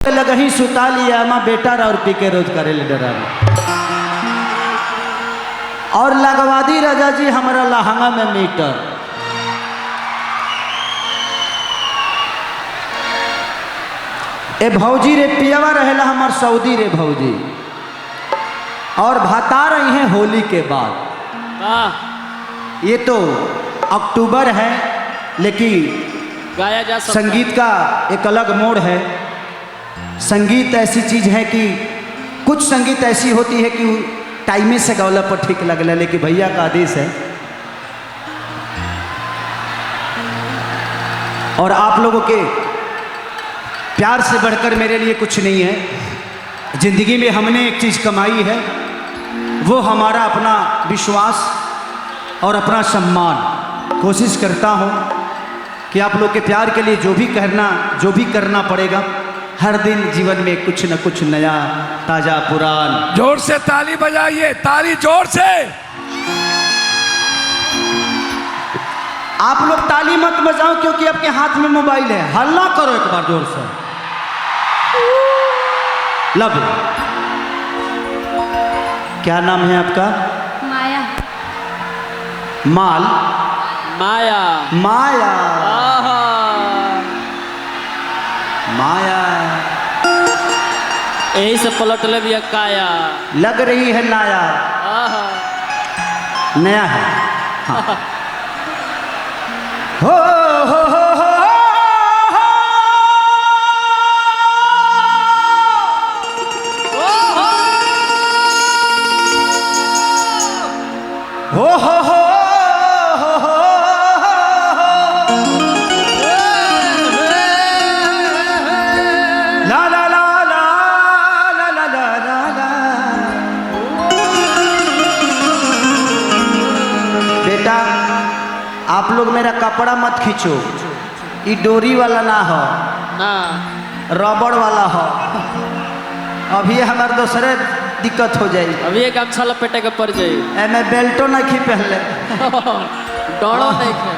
लगही सुता लिया माँ बेटा और पी के रोज करे ले डरा और लगवा दी राजा जी हमारा लहंगा में मीटर। ए भौजी रे पियावा रहेला हमार सऊदी रे भौजी और भाता रही हैं होली के बाद। ये तो अक्टूबर है लेकिन गाया जा सकता संगीत का एक अलग मोड़ है। संगीत ऐसी चीज है कि कुछ संगीत ऐसी होती है कि टाइमे से गौला पर ठीक लगला, लेकिन भैया का आदेश है। और आप लोगों के प्यार से बढ़कर मेरे लिए कुछ नहीं है। जिंदगी में हमने एक चीज कमाई है, वो हमारा अपना विश्वास और अपना सम्मान। कोशिश करता हूँ कि आप लोग के प्यार के लिए जो भी करना पड़ेगा, हर दिन जीवन में कुछ न कुछ नया ताजा पुरान। जोर से ताली बजाइए, ताली जोर से। आप लोग ताली मत बजाओ क्योंकि आपके हाथ में मोबाइल है। हल्ला करो एक बार जोर से। लब क्या नाम है आपका? माया। माल माया माया माया यही से पलट ले भी काया लग रही है नाया। नया है हाँ। हो हो हो हो हो हो हो ला ला ला ला ला ला ला ला। बेटा आप लोग मेरा कपड़ा मत खींचो, ये डोरी वाला ना हो ना रबड़ वाला हो। अभी हमारे दूसरे दिक्कत हो जाए। अभी एक गमछा लपेटे के पड़ जाए। मैं बेल्टो नहीं खी पहले डरो नहीं खे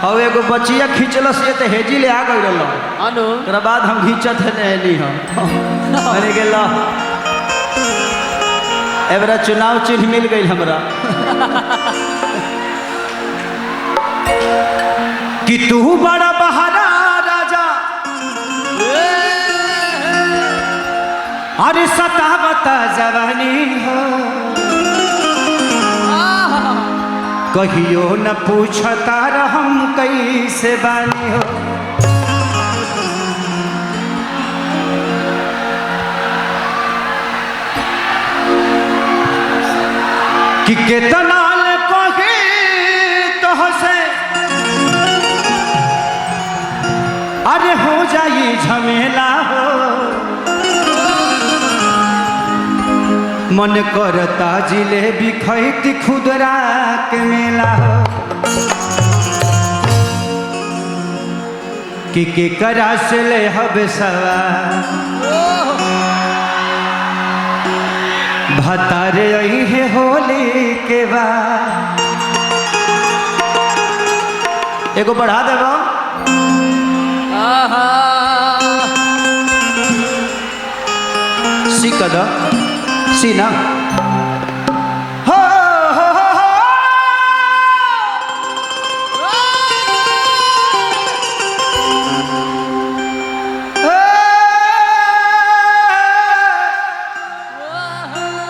और एगो बचिया खींचलस ये तो हेजी ले आ गई रहा। अनु ओकरा बाद हम घींचत है नहीं हम अरे गेला एबरा चुनाव चिन्ह मिल गई हमरा कि तू बड़ा बहारा राजा अरे सतावता जवानी हो कहियो न पूछता हम कैसे बानी हो। कि केतना ले कहे तो से अरे हो जाई झमेला हो। मन करता जिलेबी खैती खुदरा के मेला हो। कि करा से ले हब सवा भतारे आई है होली के बाद। एगो बढ़ा देबो सी कदा सी ना हो हो हो हो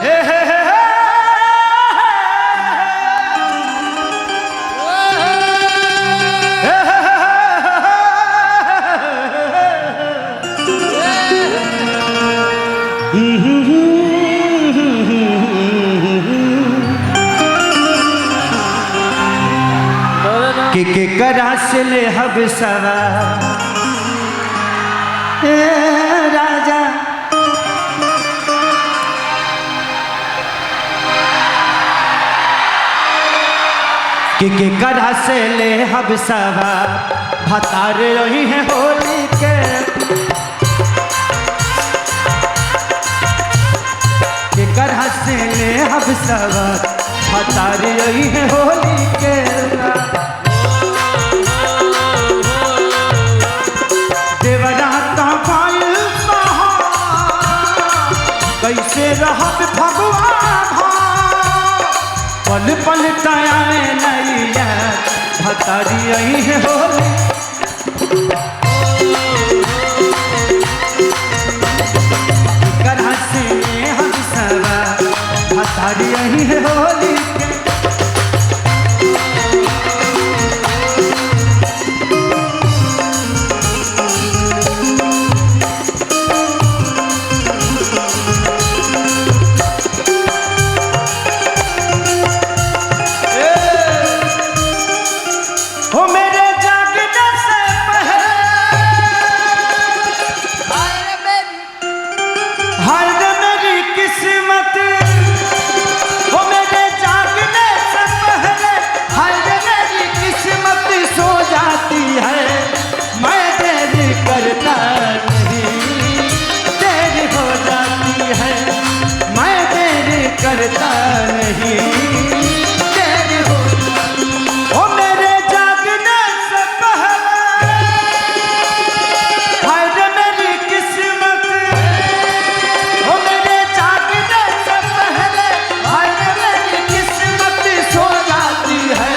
हे हे हे के करा से ले हब सवा राजा के करा से ले हब सवा भतार रही है होली के। करा से ले हब सवा भतार रही है होली के। देवराता पायल कैसे रहब भगवान पल पल तयाए नैया भतारी आई है होली से हम सब भतारी आई है होली के करता नहीं तेरी हो ओ मेरे जागने से पहले हाय रे मेरी किस्मत ओ मेरे जागने से पहले हाय रे मेरी किस्मत सो जाती है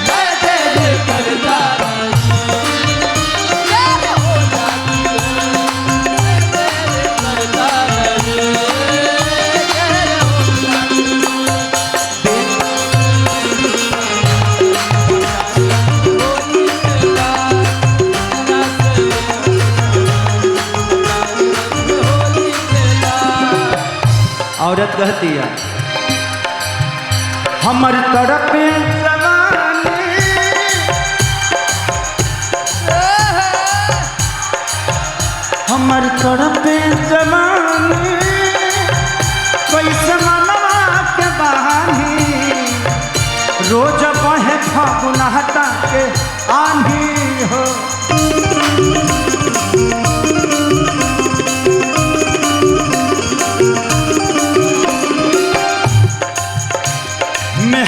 मैं तेरी करता नहीं हो जाती है मैं तेरी करता नहीं औरत कहती है हमर तरफ जवानी हमर तरफ जवानी कैसे मनवा के बहानी रोज बहे फागुन हटा के आंधी हो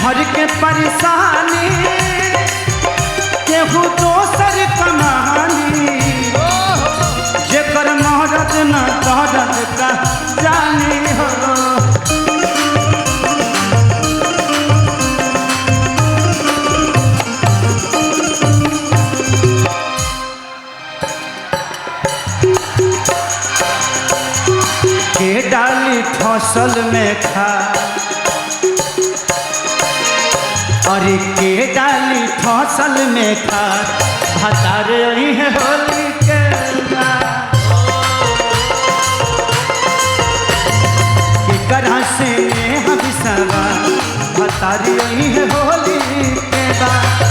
हर के परेशानी केहू दोसर कमानी जेकर महरत न दर्द का जानी हो के डाली फसल में खा अरे के डाली फसल में खाद भतार आई है होली के करा से हम सब भतार आई है होली के बाद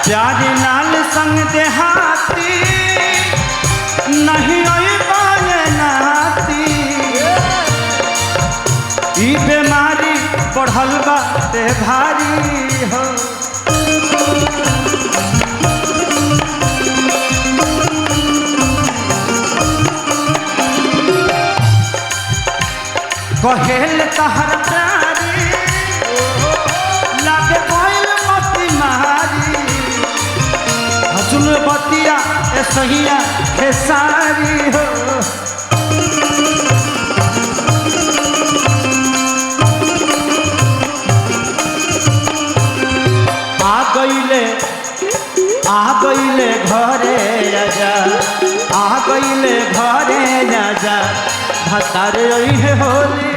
प्यारे लाल संग देहाती नहीं आई पाए नाती ई बीमारी बढ़ल बाटे भारी हो कहेल तहर प्यारी लागे कोयल मती मारी हसुन बतिया ए सहिया हे सारी हो आ गईले घरे राजा आ गईले घरे राजा भतार आई है होली